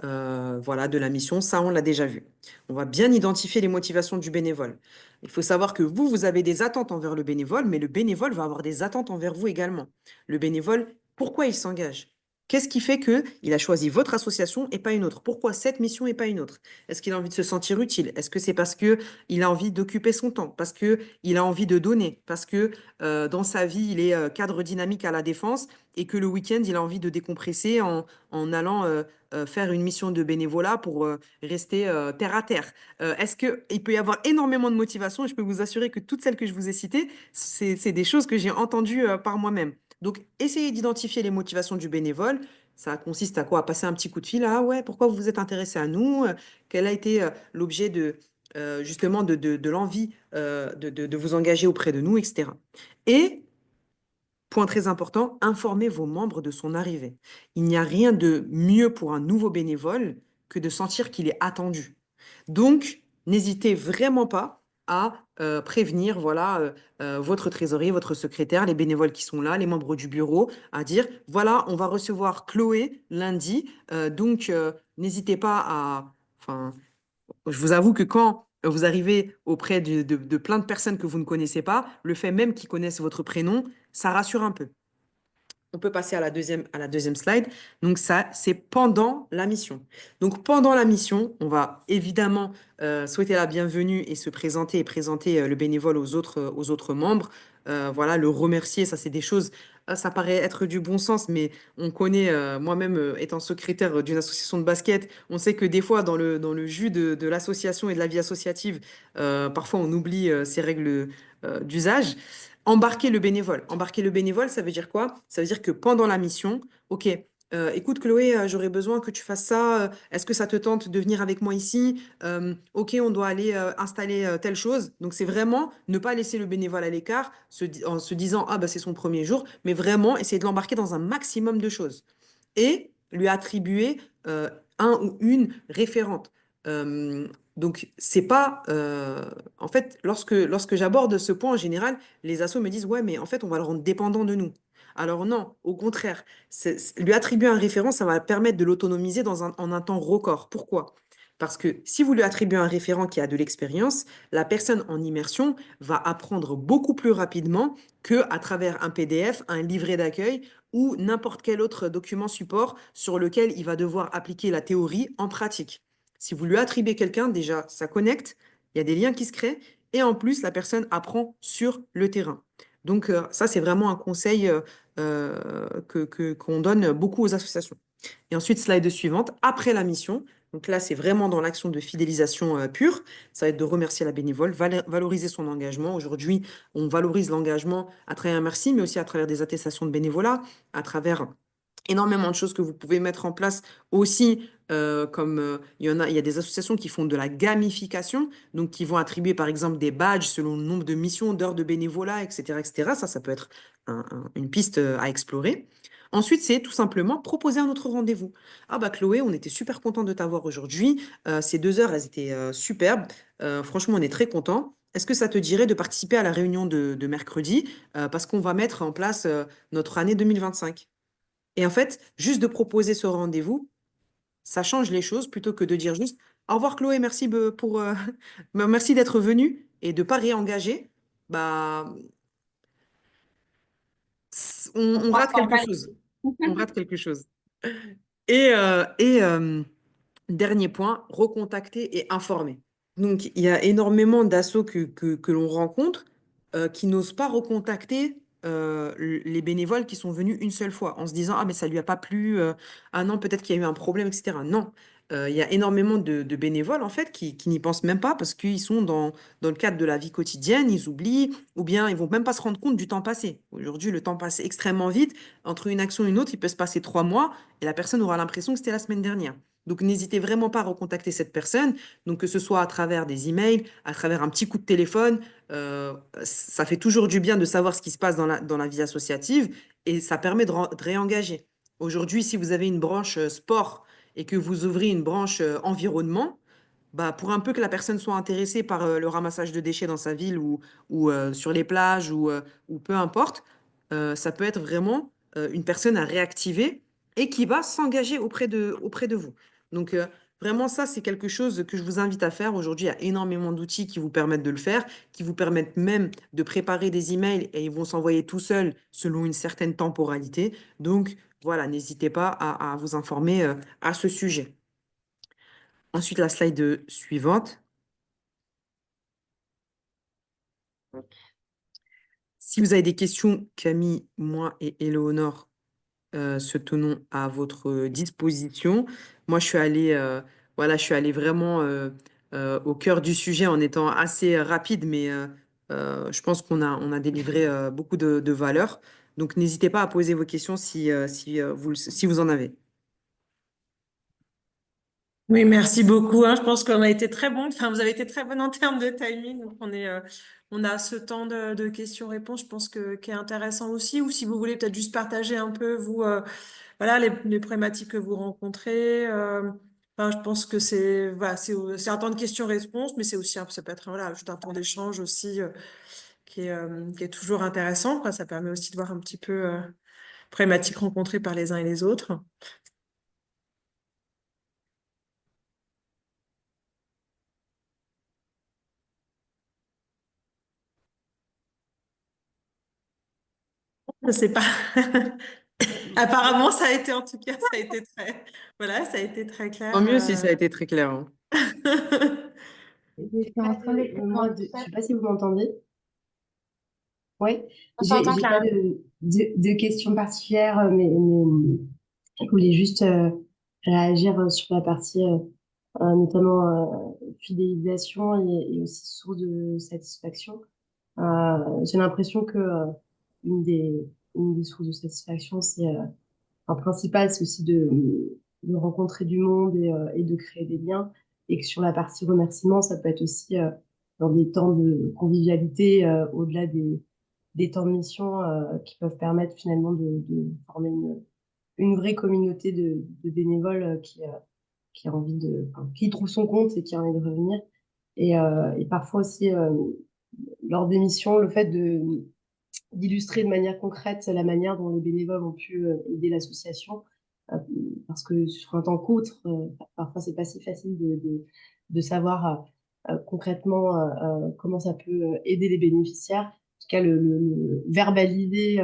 voilà, de la mission. Ça, on l'a déjà vu. On va bien identifier les motivations du bénévole. Il faut savoir que vous avez des attentes envers le bénévole, mais le bénévole va avoir des attentes envers vous également. Le bénévole, pourquoi il s'engage? Qu'est-ce qui fait qu'il a choisi votre association et pas une autre? Pourquoi cette mission et pas une autre? Est-ce qu'il a envie de se sentir utile? Est-ce que c'est parce que il a envie d'occuper son temps? Parce que il a envie de donner? Parce que dans sa vie, il est cadre dynamique à la défense et que le week-end, il a envie de décompresser en allant faire une mission de bénévolat pour rester terre à terre. Est-ce qu'il peut y avoir énormément de motivation et je peux vous assurer que toutes celles que je vous ai citées, c'est des choses que j'ai entendues par moi-même. Donc, essayez d'identifier les motivations du bénévole. Ça consiste à quoi? À passer un petit coup de fil. Ah ouais, pourquoi vous vous êtes intéressé à nous? Quel a été l'objet justement de l'envie de vous engager auprès de nous, etc. Et, point très important, informez vos membres de son arrivée. Il n'y a rien de mieux pour un nouveau bénévole que de sentir qu'il est attendu. Donc, n'hésitez vraiment pas à prévenir voilà, votre trésorier, votre secrétaire, les bénévoles qui sont là, les membres du bureau, à dire, voilà, on va recevoir Chloé lundi, donc n'hésitez pas à... Enfin, je vous avoue que quand vous arrivez auprès de plein de personnes que vous ne connaissez pas, le fait même qu'ils connaissent votre prénom, ça rassure un peu. On peut passer à la deuxième slide. Donc ça, c'est pendant la mission. Donc pendant la mission, on va évidemment souhaiter la bienvenue et se présenter et présenter le bénévole aux autres membres. Voilà, le remercier, ça c'est des choses, ça paraît être du bon sens, mais on connaît, moi-même étant secrétaire d'une association de basket, on sait que des fois dans le jus de l'association et de la vie associative, parfois on oublie ces règles d'usage. Embarquer le bénévole. Embarquer le bénévole, ça veut dire quoi? Ça veut dire que pendant la mission, OK, écoute Chloé, j'aurais besoin que tu fasses ça. Est-ce que ça te tente de venir avec moi ici? OK, on doit aller installer telle chose. Donc c'est vraiment ne pas laisser le bénévole à l'écart en se disant, ah bah c'est son premier jour, mais vraiment essayer de l'embarquer dans un maximum de choses et lui attribuer un ou une référente. Euh, donc, c'est pas. En fait, lorsque j'aborde ce point en général, les assos me disent, ouais, mais en fait, on va le rendre dépendant de nous. Alors, non, au contraire, lui attribuer un référent, ça va permettre de l'autonomiser en un temps record. Pourquoi? Parce que si vous lui attribuez un référent qui a de l'expérience, la personne en immersion va apprendre beaucoup plus rapidement que à travers un PDF, un livret d'accueil ou n'importe quel autre document support sur lequel il va devoir appliquer la théorie en pratique. Si vous lui attribuez quelqu'un, déjà, ça connecte, il y a des liens qui se créent, et en plus, la personne apprend sur le terrain. Donc, ça, c'est vraiment un conseil qu'on donne beaucoup aux associations. Et ensuite, slide suivante, après la mission. Donc là, c'est vraiment dans l'action de fidélisation pure. Ça va être de remercier la bénévole, valoriser son engagement. Aujourd'hui, on valorise l'engagement à travers un merci, mais aussi à travers des attestations de bénévolat, à travers énormément de choses que vous pouvez mettre en place aussi, comme il y a des associations qui font de la gamification, donc qui vont attribuer par exemple des badges selon le nombre de missions, d'heures de bénévolat, etc., etc. Ça peut être une piste à explorer. Ensuite, c'est tout simplement proposer un autre rendez-vous. Ah bah Chloé, on était super content de t'avoir aujourd'hui. Ces 2 heures, elles étaient superbes. Franchement, on est très content. Est-ce que ça te dirait de participer à la réunion de mercredi parce qu'on va mettre en place notre année 2025? Et en fait, juste de proposer ce rendez-vous, ça change les choses plutôt que de dire juste au revoir Chloé, merci merci d'être venue et de pas réengager. Bah, on On rate s'en quelque va. chose. On rate quelque chose. Et dernier point, recontacter et informer. Donc, il y a énormément d'assauts que l'on rencontre qui n'osent pas recontacter les bénévoles qui sont venus une seule fois en se disant, ah, mais ça lui a pas plu, ah non, peut-être qu'il y a eu un problème, etc. Non. Il y a énormément de bénévoles en fait qui n'y pensent même pas parce qu'ils sont dans le cadre de la vie quotidienne, ils oublient ou bien ils vont même pas se rendre compte du temps passé. Aujourd'hui, le temps passe extrêmement vite. Entre une action et une autre, il peut se passer 3 mois et la personne aura l'impression que c'était la semaine dernière. Donc, n'hésitez vraiment pas à recontacter cette personne. Donc, que ce soit à travers des emails, à travers un petit coup de téléphone, ça fait toujours du bien de savoir ce qui se passe dans la vie associative et ça permet de réengager. Aujourd'hui, si vous avez une branche sport et que vous ouvrez une branche environnement, bah, pour un peu que la personne soit intéressée par le ramassage de déchets dans sa ville ou sur les plages ou peu importe, ça peut être vraiment une personne à réactiver et qui va s'engager auprès de vous. Donc, vraiment, ça, c'est quelque chose que je vous invite à faire. Aujourd'hui, il y a énormément d'outils qui vous permettent de le faire, qui vous permettent même de préparer des emails et ils vont s'envoyer tout seuls selon une certaine temporalité. Donc, voilà, n'hésitez pas à vous informer à ce sujet. Ensuite, la slide suivante. Si vous avez des questions, Camille, moi et Éléonore se tenons à votre disposition. Moi, voilà, je suis allée vraiment au cœur du sujet en étant assez rapide, mais je pense on a délivré beaucoup de valeur. Donc, n'hésitez pas à poser vos questions si vous en avez. Oui, merci beaucoup, hein. Je pense qu'on a été très bon. Enfin, vous avez été très bon en termes de timing. Donc, on a ce temps de questions-réponses, je pense qui est intéressant aussi. Ou si vous voulez peut-être juste partager un peu, vous, voilà, les problématiques que vous rencontrez, Enfin, je pense que c'est voilà, c'est un temps de questions-réponses, mais c'est aussi ça peut être voilà, juste un temps d'échange aussi qui est toujours intéressant, quoi. Ça permet aussi de voir un petit peu problématiques rencontrées par les uns et les autres. Je sais pas. Apparemment, ça a été en tout cas, ça a été très voilà, ça a été très Tant clair. mieux si ça a été très clair, hein. J'étais en train de, je sais pas si vous m'entendez. Oui, On t'entend, j'ai pas Clara. de questions particulières, mais je voulais juste réagir sur la partie notamment fidélisation et aussi source de satisfaction. J'ai l'impression que une des sources de satisfaction, c'est un principal, c'est aussi de rencontrer du monde et de créer des liens. Et que sur la partie remerciement, ça peut être aussi dans des temps de convivialité, au-delà des temps de mission, qui peuvent permettre finalement de former une vraie communauté de bénévoles qui a envie enfin, qui trouve son compte et qui a envie de revenir. Et parfois aussi, lors des missions, le fait d'illustrer de manière concrète la manière dont les bénévoles ont pu aider l'association. Euh, Parce que sur un temps court, parfois c'est pas si facile de savoir concrètement comment ça peut aider les bénéficiaires. En tout cas, le verbaliser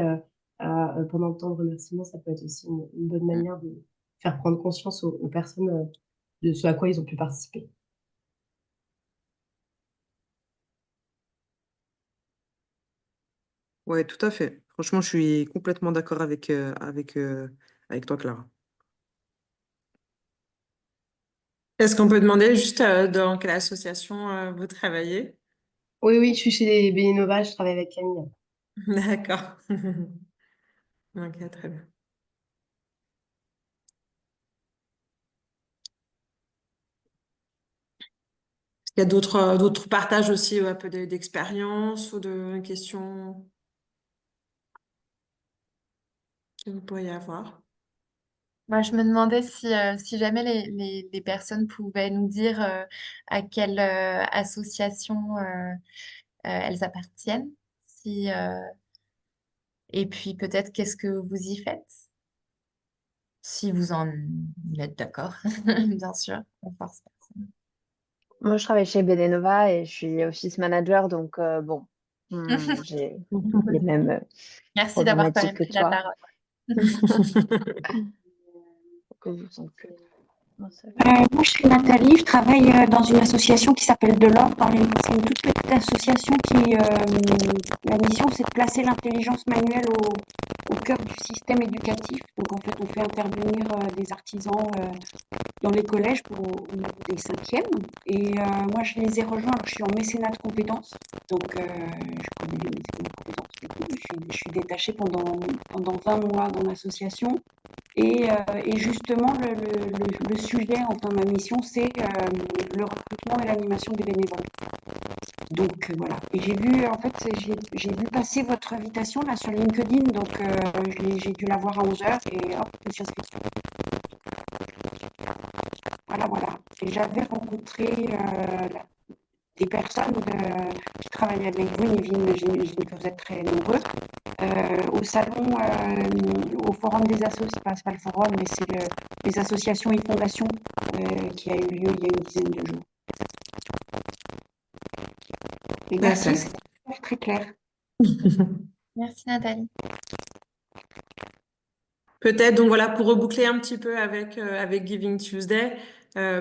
pendant le temps de remerciement, ça peut être aussi une bonne manière de faire prendre conscience aux personnes de ce à quoi ils ont pu participer. Ouais, tout à fait. Franchement, je suis complètement d'accord avec toi, Clara. Est-ce qu'on peut demander juste dans quelle association vous travaillez? Oui, oui, je suis chez Bénénova, je travaille avec Camille. D'accord. Ok, très bien. Il y a d'autres partages aussi, un peu d'expérience ou de questions que vous pourriez avoir. Moi, je me demandais si jamais les personnes pouvaient nous dire à quelle association elles appartiennent. Si, et puis peut-être qu'est-ce que vous y faites, si vous en êtes d'accord, bien sûr. On force personne. Moi, je travaille chez Bedenova et je suis office manager, donc bon, j'ai les mêmes Merci d'avoir quand problématiques même que pris la toi. parole. Que vous sentez. Non, Moi, je suis Nathalie, je travaille dans une association qui s'appelle De l'Or. C'est une toute petite association la mission, c'est de placer l'intelligence manuelle au cœur du système éducatif. Donc, en fait, on fait intervenir des artisans dans les collèges pour au niveau des cinquièmes. Et moi, je les ai rejoints, alors je suis en mécénat de compétences. Donc, je connais les mécénats de compétences et tout. Je suis détachée pendant 20 mois dans l'association. Et justement, le sujet, enfin ma mission, c'est le recrutement et l'animation des bénévoles. Donc voilà. Et j'ai vu, en fait, j'ai vu passer votre invitation là sur LinkedIn, donc j'ai dû la voir à 11 heures et hop, je me suis inscrite. Voilà, voilà. Et j'avais rencontré des personnes qui travaillent avec vous, Nivine, j'imagine que vous êtes très nombreux, au salon, au forum des associations, c'est pas le forum, mais c'est les associations et fondations qui a eu lieu il y a une dizaine de jours. Et merci, D'accord. c'est très clair. Merci Nathalie. Peut-être, donc voilà, pour reboucler un petit peu avec Giving Tuesday,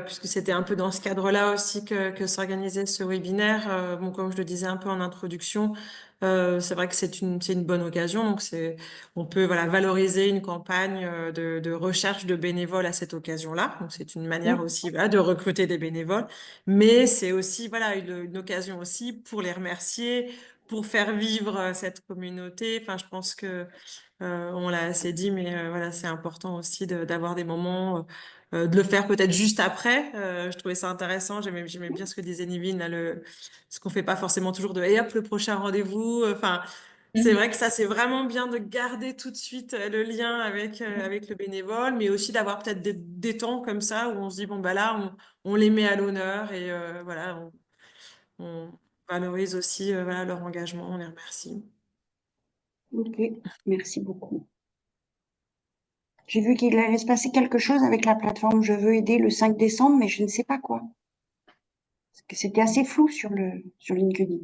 puisque c'était un peu dans ce cadre-là aussi que s'organisait ce webinaire. Bon, comme je le disais un peu en introduction, c'est vrai que c'est une bonne occasion. Donc on peut voilà valoriser une campagne de recherche de bénévoles à cette occasion-là. Donc c'est une manière Mm. aussi voilà, de recruter des bénévoles, mais c'est aussi voilà une occasion aussi pour les remercier, pour faire vivre cette communauté. Enfin, je pense que on l'a assez dit, mais voilà, c'est important aussi d'avoir des moments, de le faire peut-être juste après. Je trouvais ça intéressant. J'aimais bien ce que disait Nivine, là, ce qu'on fait pas forcément toujours de, et hop, le prochain rendez-vous. Enfin, C'est vrai que ça, c'est vraiment bien de garder tout de suite le lien avec le bénévole, mais aussi d'avoir peut-être des temps comme ça où on se dit, bon, bah là, on les met à l'honneur et voilà, on valorise aussi voilà, leur engagement, on les remercie. Ok, merci beaucoup. J'ai vu qu'il allait se passer quelque chose avec la plateforme Je veux aider le 5 décembre, mais je ne sais pas quoi. Parce que c'était assez flou sur LinkedIn.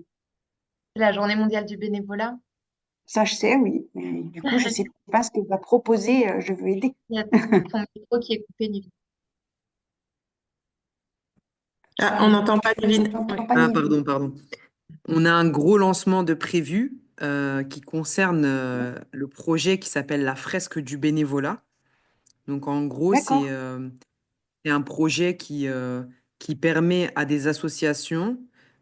La journée mondiale du bénévolat. Ça, je sais, oui. Mais du coup, je ne sais pas ce que va proposer Je veux aider. Il y a ton micro qui est coupé, Nivine. Ah, on n'entend pas Je Divine. Oui. n'entends pas Ah, Nidhi. pardon. On a un gros lancement de prévu qui concerne le projet qui s'appelle la fresque du bénévolat. Donc, en gros, D'accord. c'est un projet qui permet à des associations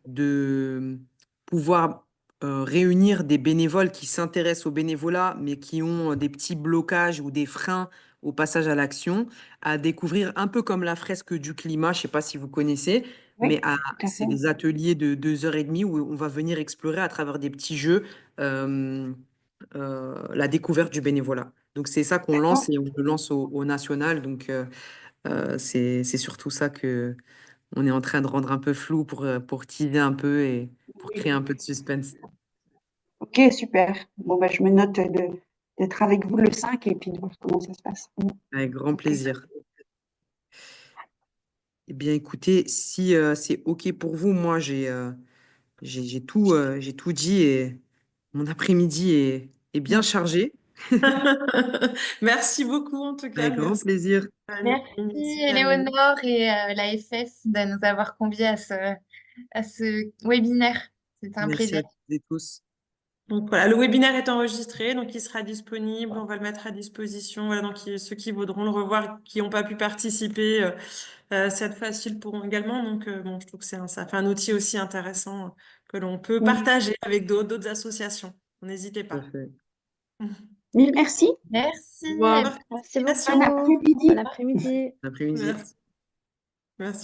de pouvoir réunir des bénévoles qui s'intéressent au bénévolat, mais qui ont des petits blocages ou des freins au passage à l'action, à découvrir un peu comme la fresque du climat, je ne sais pas si vous connaissez, Oui, mais tout à c'est fait. des ateliers de 2 heures et demie où on va venir explorer à travers des petits jeux euh, la découverte du bénévolat. Donc c'est ça qu'on lance D'accord. et on le lance au national. Donc c'est surtout ça que on est en train de rendre un peu flou pour teaser un peu et pour créer un peu de suspense. Ok, super. Bon, bah, je me note d'être avec vous le 5 et puis de voir comment ça se passe. Avec grand Ok. plaisir. Eh bien, écoutez, si c'est OK pour vous, moi, j'ai tout dit et mon après-midi est bien chargé. Merci beaucoup en tout cas. Avec grand Merci. plaisir. Aline. Merci, Super Aline. Éléonore et la FF de nous avoir conviés à ce webinaire. C'était un Merci plaisir. à toutes et tous. Donc voilà, le webinaire est enregistré, donc il sera disponible, on va le mettre à disposition. Voilà, donc ceux qui voudront le revoir, qui n'ont pas pu participer cette fois-ci le pourront également. Donc bon, je trouve que ça fait un outil aussi intéressant que l'on peut Oui. partager avec d'autres associations. N'hésitez Tout à pas. fait. Mille merci. Merci. Au Et revoir. Merci Bon Participation. beaucoup. Bon après-midi. après-midi. Bon après-midi. Merci. Merci.